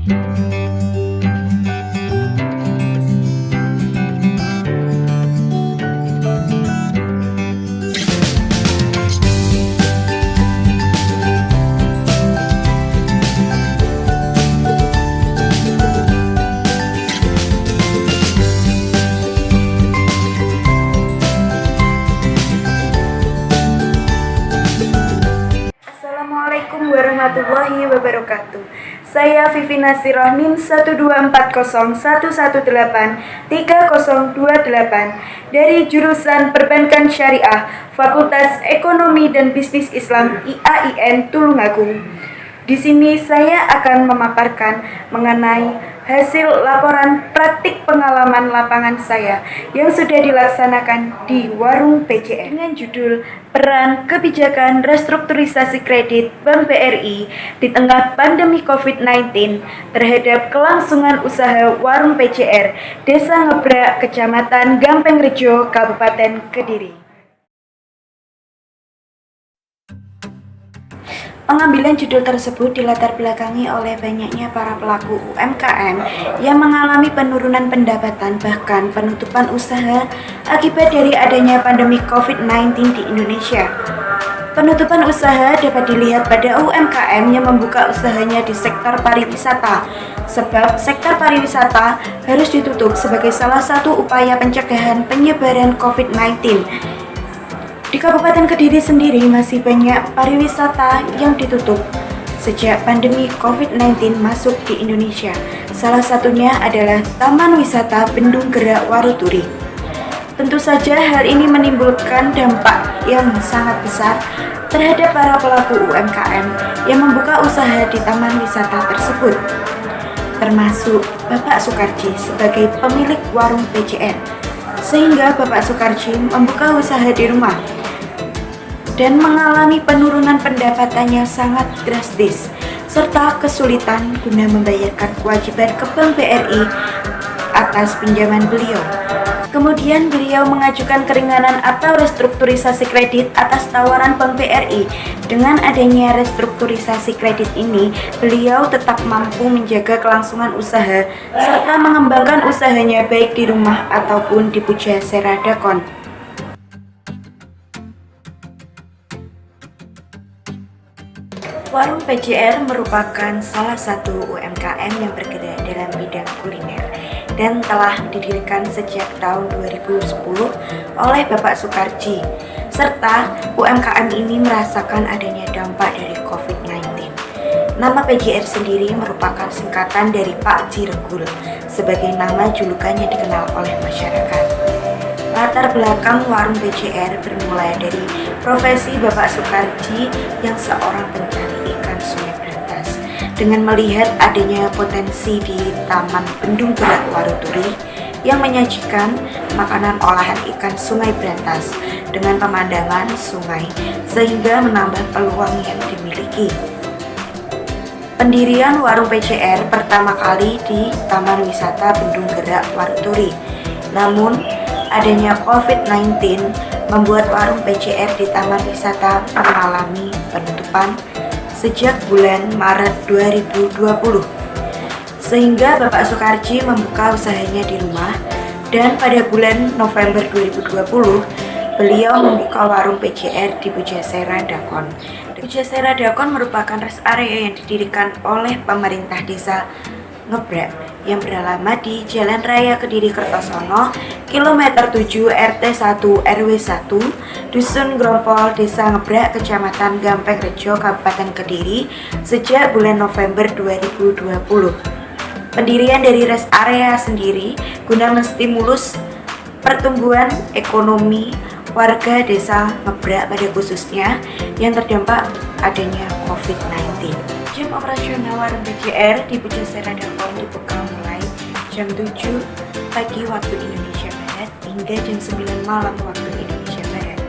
Assalamualaikum warahmatullahi wabarakatuh. Saya Vivi Nasirah NIM 12401183028 dari jurusan Perbankan Syariah Fakultas Ekonomi dan Bisnis Islam IAIN Tulungagung. Di sini saya akan memaparkan mengenai hasil laporan praktik pengalaman lapangan saya yang sudah dilaksanakan di Warung PJR dengan judul Peran Kebijakan Restrukturisasi Kredit Bank BRI di tengah pandemi COVID-19 terhadap kelangsungan usaha Warung PJR Desa Ngebrak, Kecamatan Gampengrejo, Kabupaten Kediri. Pengambilan judul tersebut dilatar belakangi oleh banyaknya para pelaku UMKM yang mengalami penurunan pendapatan bahkan penutupan usaha akibat dari adanya pandemi COVID-19 di Indonesia. Penutupan usaha dapat dilihat pada UMKM yang membuka usahanya di sektor pariwisata, sebab sektor pariwisata harus ditutup sebagai salah satu upaya pencegahan penyebaran COVID-19. Di Kabupaten Kediri sendiri masih banyak pariwisata yang ditutup sejak pandemi COVID-19 masuk di Indonesia. Salah satunya adalah Taman Wisata Bendung Gerak Waruturi. Tentu saja hal ini menimbulkan dampak yang sangat besar terhadap para pelaku UMKM yang membuka usaha di taman wisata tersebut, termasuk Bapak Sukarji sebagai pemilik warung PJR. Sehingga Bapak Sukarji membuka usaha di rumah dan mengalami penurunan pendapatannya sangat drastis, serta kesulitan guna membayarkan kewajiban ke Bank BRI atas pinjaman beliau. Kemudian beliau mengajukan keringanan atau restrukturisasi kredit atas tawaran Bank BRI. Dengan adanya restrukturisasi kredit ini, beliau tetap mampu menjaga kelangsungan usaha serta mengembangkan usahanya baik di rumah ataupun di Pujasera Dakon. Warung PJR merupakan salah satu UMKM yang bergerak dalam bidang kuliner dan telah didirikan sejak tahun 2010 oleh Bapak Sukarji, serta UMKM ini merasakan adanya dampak dari COVID-19. Nama PJR sendiri merupakan singkatan dari Pak Ciregul, sebagai nama julukannya dikenal oleh masyarakat. Latar belakang warung PJR bermula dari profesi Bapak Sukarji yang seorang pencari ikan Sungai Brantas. Dengan melihat adanya potensi di Taman Bendung Gerak Waruturi yang menyajikan makanan olahan ikan Sungai Brantas dengan pemandangan sungai, sehingga menambah peluang yang dimiliki. Pendirian warung PJR pertama kali di Taman Wisata Bendung Gerak Waruturi. Namun, adanya COVID-19 membuat warung PJR di Taman Wisata mengalami penutupan sejak bulan Maret 2020. Sehingga Bapak Sukarji membuka usahanya di rumah, dan pada bulan November 2020 beliau membuka warung PJR di Pujasera Dakon. Pujasera Dakon merupakan rest area yang didirikan oleh pemerintah desa Ngebrak yang beralamat di Jalan Raya Kediri Kertosono, kilometer 7 RT 1 RW 1, Dusun Grompol, Desa Ngebrak, Kecamatan Gampengrejo, Kabupaten Kediri sejak bulan November 2020. Pendirian dari rest area sendiri guna menstimulus pertumbuhan ekonomi warga Desa Ngebrak pada khususnya yang terdampak adanya COVID-19. Jam operasional warung PJR di Pujasera Dakon dibuka mulai jam 7 pagi waktu Indonesia Barat hingga jam 9 malam waktu Indonesia Barat.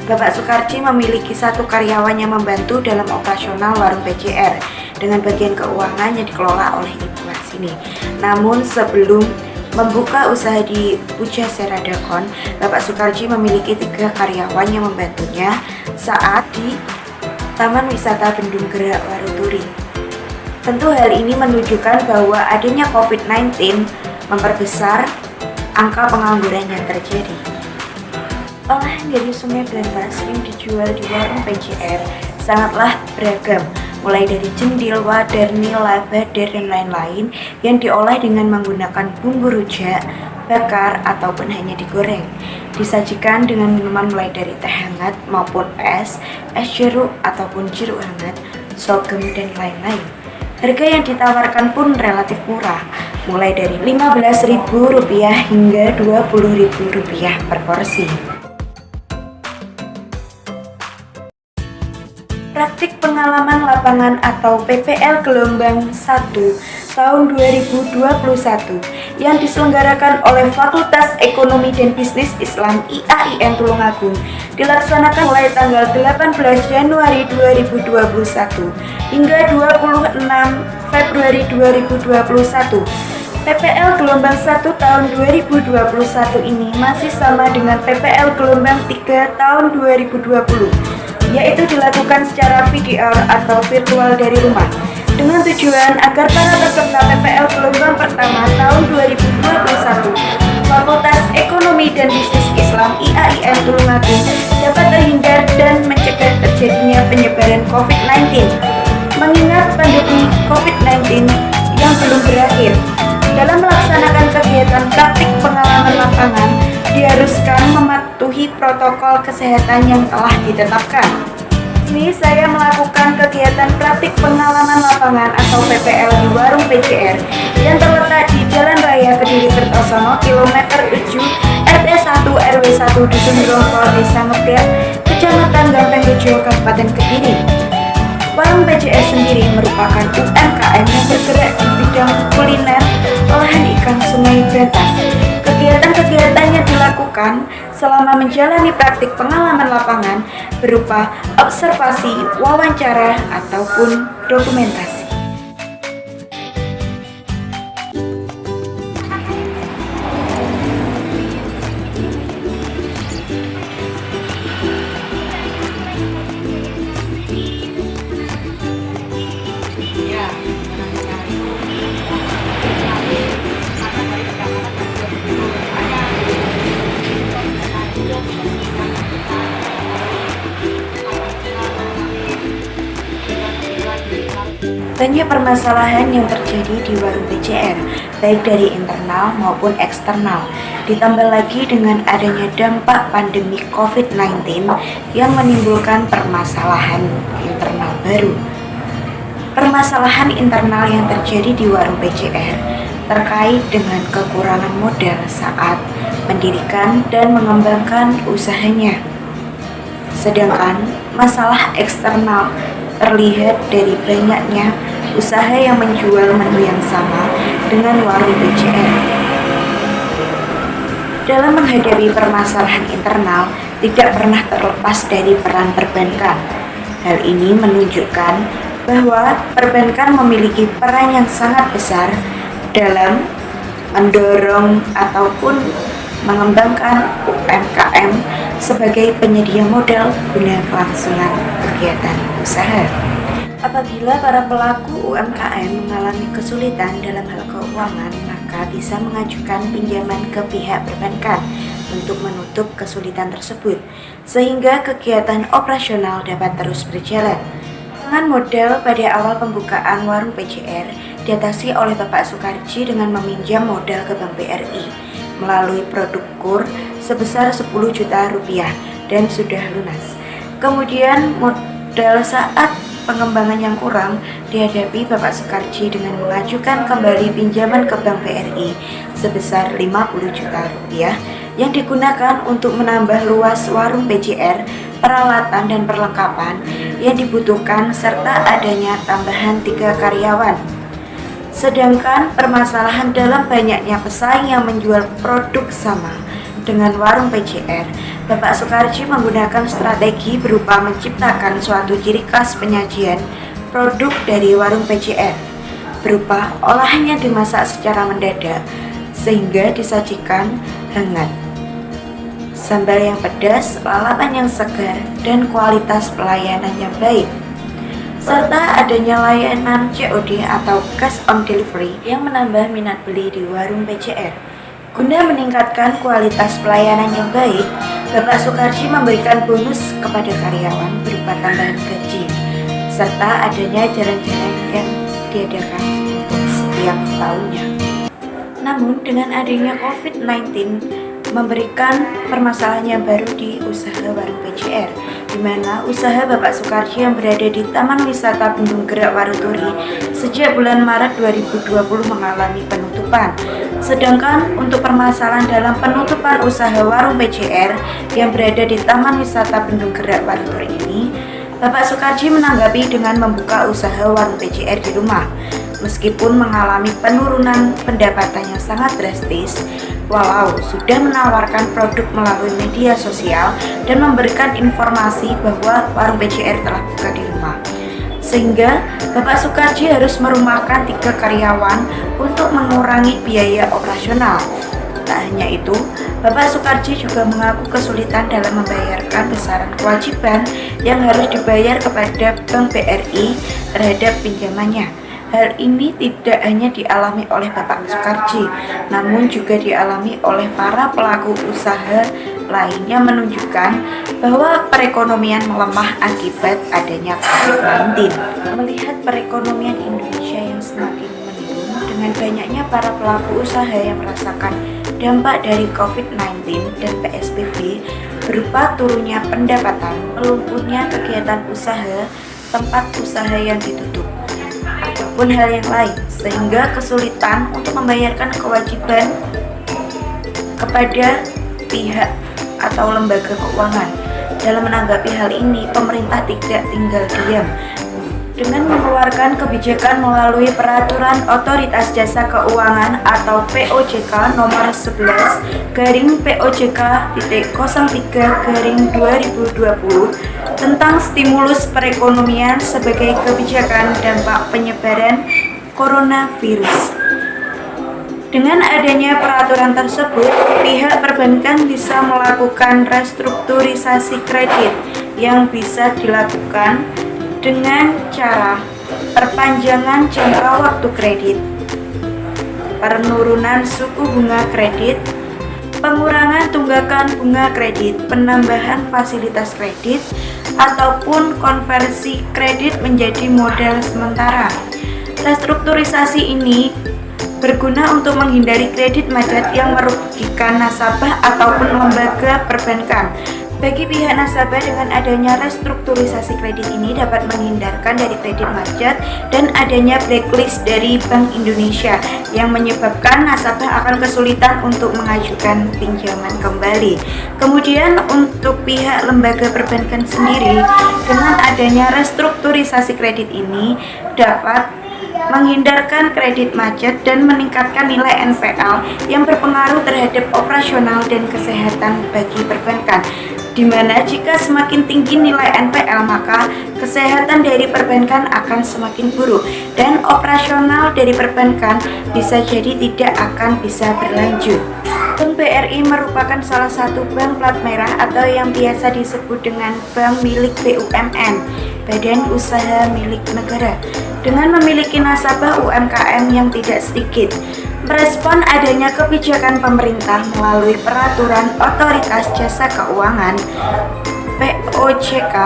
Bapak Sukarji memiliki satu karyawan yang membantu dalam operasional warung PJR dengan bagian keuangan yang dikelola oleh Ibu Warsini. Namun sebelum membuka usaha di Pujasera Dakon, Bapak Sukarji memiliki 3 karyawan yang membantunya saat di Taman Wisata Bendung Gerak Waruturi. Tentu hal ini menunjukkan bahwa adanya COVID-19 memperbesar angka pengangguran yang terjadi. Olahan dari Sungai Berantas yang dijual di warung PJR sangatlah beragam, mulai dari cendil, wadar, nila, badar, dan lain-lain yang diolah dengan menggunakan bumbu rujak, bakar, ataupun hanya digoreng. Disajikan dengan minuman mulai dari teh hangat maupun es jeruk ataupun jeruk hangat, sorghum, dan lain-lain. Harga yang ditawarkan pun relatif murah, mulai dari Rp15.000 hingga Rp20.000 per porsi. Praktik Pengalaman Lapangan atau PPL Gelombang 1 tahun 2021 yang diselenggarakan oleh Fakultas Ekonomi dan Bisnis Islam IAIN Tulungagung dilaksanakan mulai tanggal 18 Januari 2021 hingga 26 Februari 2021. PPL Gelombang 1 tahun 2021 ini masih sama dengan PPL Gelombang 3 tahun 2020, yaitu dilakukan secara VDR atau virtual dari rumah, dengan tujuan agar para peserta PPL Gelombang pertama tahun 2021 Fakultas Ekonomi dan Bisnis Islam IAIN Tulungagung dapat terhindar dan mencegah terjadinya penyebaran COVID-19. Mengingat pandemi COVID-19 yang belum berakhir, dalam melaksanakan kegiatan praktik pengalaman lapangan diharuskan mematuhi protokol kesehatan yang telah ditetapkan. Ini saya melakukan kegiatan praktik pengalaman lapangan atau PPL di warung PJR yang terletak di Jalan Raya Kediri Kertosono, kilometer 7, RT 1 RW 1 Dusun Grongkol, Desa Ngepriat, Kecamatan Gampengrejo, Kabupaten Kediri. Warung PJR sendiri merupakan UMKM yang bergerak di bidang kuliner olahan ikan Sungai Berantas. Kegiatan-kegiatan yang dilakukan selama menjalani praktik pengalaman lapangan berupa observasi, wawancara, ataupun dokumentasi. Banyak permasalahan yang terjadi di warung PJR, baik dari internal maupun eksternal. Ditambah lagi dengan adanya dampak pandemi COVID-19 yang menimbulkan permasalahan internal baru. Permasalahan internal yang terjadi di warung PJR terkait dengan kekurangan modal saat mendirikan dan mengembangkan usahanya. Sedangkan masalah eksternal terlihat dari banyaknya usaha yang menjual menu yang sama dengan warung PJR. Dalam menghadapi permasalahan internal, tidak pernah terlepas dari peran perbankan. Hal ini menunjukkan bahwa perbankan memiliki peran yang sangat besar dalam mendorong ataupun mengembangkan UMKM sebagai penyedia modal guna kelangsungan kegiatan usaha. Apabila para pelaku UMKM mengalami kesulitan dalam hal keuangan, maka bisa mengajukan pinjaman ke pihak perbankan untuk menutup kesulitan tersebut, sehingga kegiatan operasional dapat terus berjalan. Dengan modal pada awal pembukaan warung PJR diatasi oleh Bapak Sukarji dengan meminjam modal ke Bank BRI melalui produk KUR sebesar Rp10 juta dan sudah lunas. Kemudian modal saat pengembangan yang kurang dihadapi Bapak Sukarji dengan mengajukan kembali pinjaman ke Bank BRI sebesar Rp50 juta yang digunakan untuk menambah luas warung PJR, peralatan dan perlengkapan yang dibutuhkan serta adanya tambahan 3 karyawan. Sedangkan permasalahan dalam banyaknya pesaing yang menjual produk sama dengan warung PJR, Bapak Sukarji menggunakan strategi berupa menciptakan suatu ciri khas penyajian produk dari warung PJR berupa olahan yang dimasak secara mendadak sehingga disajikan hangat. Sambal yang pedas, lalapan yang segar, dan kualitas pelayanan yang baik. serta adanya layanan COD atau Cash on Delivery yang menambah minat beli di warung PCR. Guna meningkatkan kualitas pelayanan yang baik, Bapak Soekarji memberikan bonus kepada karyawan berupa tambahan gaji, serta adanya jalan-jalan yang diadakan untuk setiap tahunnya. Namun dengan adanya COVID-19 memberikan permasalahan yang baru di usaha warung PCR, di mana usaha Bapak Soekarji yang berada di Taman Wisata Bendung Gerak Waruturi sejak bulan Maret 2020 mengalami penutupan. Sedangkan untuk permasalahan dalam penutupan usaha warung PCR yang berada di Taman Wisata Bendung Gerak Waruturi ini, Bapak Soekarji menanggapi dengan membuka usaha warung PCR di rumah. Meskipun mengalami penurunan pendapatan yang sangat drastis, walau sudah menawarkan produk melalui media sosial dan memberikan informasi bahwa warung PCR telah buka di rumah, sehingga Bapak Soekarji harus merumahkan 3 karyawan untuk mengurangi biaya operasional. Tak hanya itu, Bapak Soekarji juga mengaku kesulitan dalam membayarkan besaran kewajiban yang harus dibayar kepada Bank BRI terhadap pinjamannya. Hal ini tidak hanya dialami oleh Bapak Soekarji, namun juga dialami oleh para pelaku usaha lainnya, menunjukkan bahwa perekonomian melemah akibat adanya COVID-19. Melihat perekonomian Indonesia yang semakin menurun dengan banyaknya para pelaku usaha yang merasakan dampak dari COVID-19 dan PSBB berupa turunnya pendapatan, melumpuhnya kegiatan usaha, tempat usaha yang ditutup, ataupun hal yang lain, sehingga kesulitan untuk membayarkan kewajiban kepada pihak atau lembaga keuangan. Dalam menanggapi hal ini, pemerintah tidak tinggal diam dengan mengeluarkan kebijakan melalui Peraturan Otoritas Jasa Keuangan atau POJK nomor 11/POJK.03/2020 tentang stimulus perekonomian sebagai kebijakan dampak penyebaran coronavirus. Dengan adanya peraturan tersebut, pihak perbankan bisa melakukan restrukturisasi kredit yang bisa dilakukan dengan cara perpanjangan jangka waktu kredit, penurunan suku bunga kredit, pengurangan tunggakan bunga kredit, penambahan fasilitas kredit, ataupun konversi kredit menjadi modal sementara. Restrukturisasi ini berguna untuk menghindari kredit macet yang merugikan nasabah ataupun lembaga perbankan. Bagi pihak nasabah, dengan adanya restrukturisasi kredit ini dapat menghindarkan dari kredit macet dan adanya blacklist dari Bank Indonesia yang menyebabkan nasabah akan kesulitan untuk mengajukan pinjaman kembali. Kemudian untuk pihak lembaga perbankan sendiri, dengan adanya restrukturisasi kredit ini dapat menghindarkan kredit macet dan meningkatkan nilai NPL yang berpengaruh terhadap operasional dan kesehatan bagi perbankan, di mana jika semakin tinggi nilai NPL maka kesehatan dari perbankan akan semakin buruk dan operasional dari perbankan bisa jadi tidak akan bisa berlanjut. Bank BRI merupakan salah satu bank plat merah atau yang biasa disebut dengan bank milik BUMN, Badan Usaha Milik Negara, dengan memiliki nasabah UMKM yang tidak sedikit. Merespon adanya kebijakan pemerintah melalui Peraturan Otoritas Jasa Keuangan POJK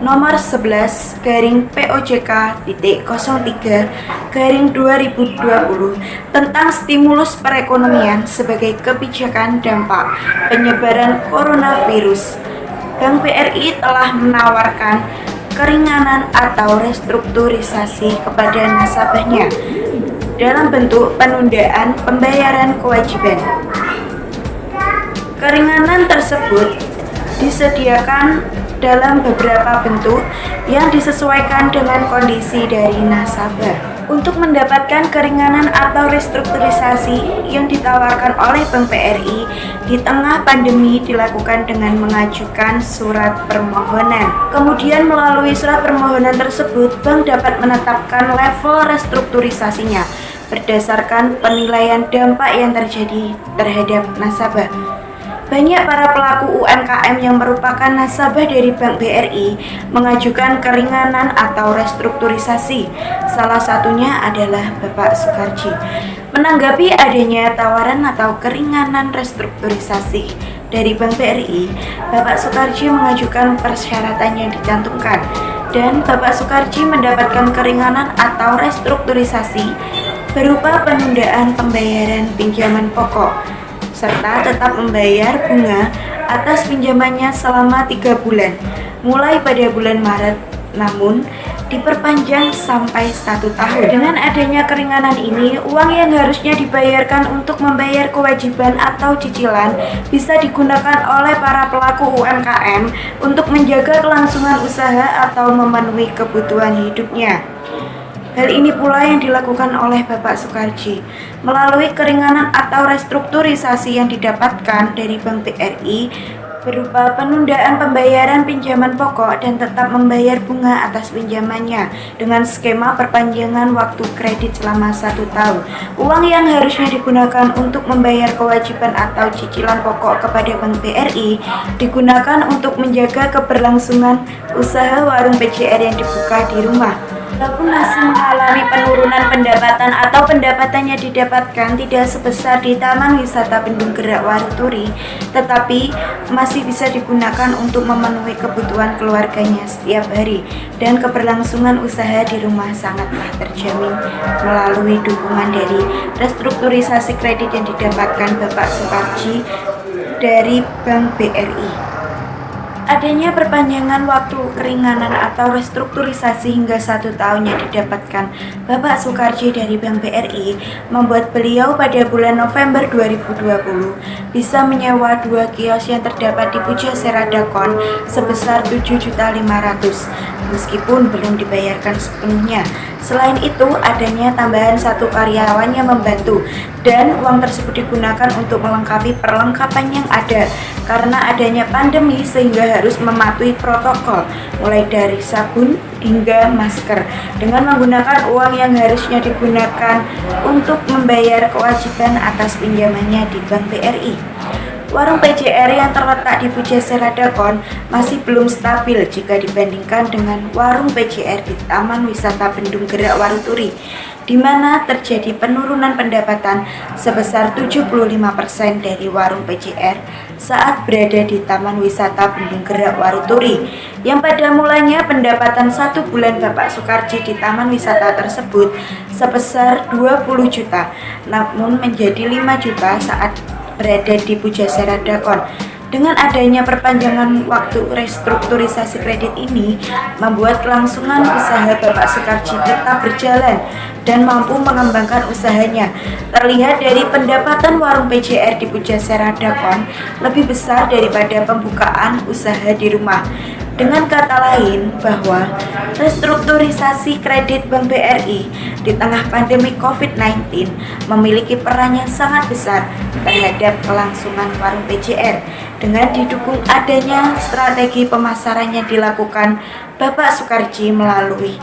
nomor 11/POJK.03/2020 tentang stimulus perekonomian sebagai kebijakan dampak penyebaran coronavirus. Bank BRI telah menawarkan keringanan atau restrukturisasi kepada nasabahnya dalam bentuk penundaan pembayaran kewajiban. Keringanan tersebut disediakan dalam beberapa bentuk yang disesuaikan dengan kondisi dari nasabah. Untuk mendapatkan keringanan atau restrukturisasi yang ditawarkan oleh Bank BRI di tengah pandemi dilakukan dengan mengajukan surat permohonan. Kemudian melalui surat permohonan tersebut, bank dapat menetapkan level restrukturisasinya berdasarkan penilaian dampak yang terjadi terhadap nasabah. Banyak para pelaku UMKM yang merupakan nasabah dari Bank BRI mengajukan keringanan atau restrukturisasi. Salah satunya adalah Bapak Sukarji. Menanggapi adanya tawaran atau keringanan restrukturisasi dari Bank BRI, Bapak Sukarji mengajukan persyaratan yang dicantumkan dan Bapak Sukarji mendapatkan keringanan atau restrukturisasi berupa penundaan pembayaran pinjaman pokok serta tetap membayar bunga atas pinjamannya selama 3 bulan mulai pada bulan Maret, namun diperpanjang sampai 1 tahun. Dengan adanya keringanan ini, uang yang harusnya dibayarkan untuk membayar kewajiban atau cicilan bisa digunakan oleh para pelaku UMKM untuk menjaga kelangsungan usaha atau memenuhi kebutuhan hidupnya. Hal ini pula yang dilakukan oleh Bapak Sukarji melalui keringanan atau restrukturisasi yang didapatkan dari Bank BRI berupa penundaan pembayaran pinjaman pokok dan tetap membayar bunga atas pinjamannya dengan skema perpanjangan waktu kredit selama 1 tahun. Uang yang harusnya digunakan untuk membayar kewajiban atau cicilan pokok kepada Bank BRI digunakan untuk menjaga keberlangsungan usaha warung PCR yang dibuka di rumah. Walaupun masih mengalami penurunan pendapatan atau pendapatannya didapatkan tidak sebesar di Taman Wisata Bendung Gerak Waruturi, tetapi masih bisa digunakan untuk memenuhi kebutuhan keluarganya setiap hari dan keberlangsungan usaha di rumah sangatlah terjamin melalui dukungan dari restrukturisasi kredit yang didapatkan Bapak Sukarji dari Bank BRI. Adanya perpanjangan waktu keringanan atau restrukturisasi hingga 1 tahun yang didapatkan Bapak Sukarji dari Bank BRI membuat beliau pada bulan November 2020 bisa menyewa 2 kios yang terdapat di Pujasera Dakon sebesar 7.500.000 meskipun belum dibayarkan sepenuhnya. Selain itu, adanya tambahan 1 karyawan yang membantu dan uang tersebut digunakan untuk melengkapi perlengkapan yang ada karena adanya pandemi sehingga harus mematuhi protokol mulai dari sabun hingga masker dengan menggunakan uang yang harusnya digunakan untuk membayar kewajiban atas pinjamannya di Bank BRI. Warung PCR yang terletak di Pujasera Dakon masih belum stabil jika dibandingkan dengan warung PCR di Taman Wisata Bendung Gerak Waruturi, di mana terjadi penurunan pendapatan sebesar 75% dari warung PCR saat berada di Taman Wisata Bendung Gerak Waruturi, yang pada mulanya pendapatan 1 bulan Bapak Sukarji di Taman Wisata tersebut sebesar 20 juta, namun menjadi 5 juta saat berada di Pujasera Dakon. Dengan adanya perpanjangan waktu restrukturisasi kredit ini membuat kelangsungan usaha Bapak Sukarji tetap berjalan dan mampu mengembangkan usahanya. Terlihat dari pendapatan warung PCR di Pujasera Dakon lebih besar daripada pembukaan usaha di rumah. Dengan kata lain, bahwa restrukturisasi kredit Bank BRI di tengah pandemi COVID-19 memiliki peran yang sangat besar terhadap kelangsungan warung PCR. Dengan didukung adanya strategi pemasaran yang dilakukan Bapak Sukarji melalui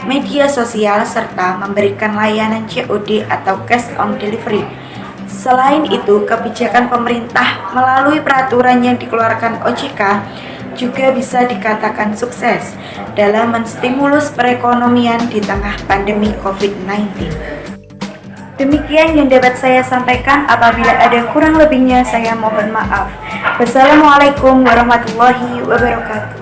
media sosial serta memberikan layanan COD atau cash on delivery. Selain itu, kebijakan pemerintah melalui peraturan yang dikeluarkan OJK juga bisa dikatakan sukses dalam menstimulus perekonomian di tengah pandemi COVID-19. Demikian yang dapat saya sampaikan. Apabila ada kurang lebihnya, saya mohon maaf. Wassalamualaikum warahmatullahi wabarakatuh.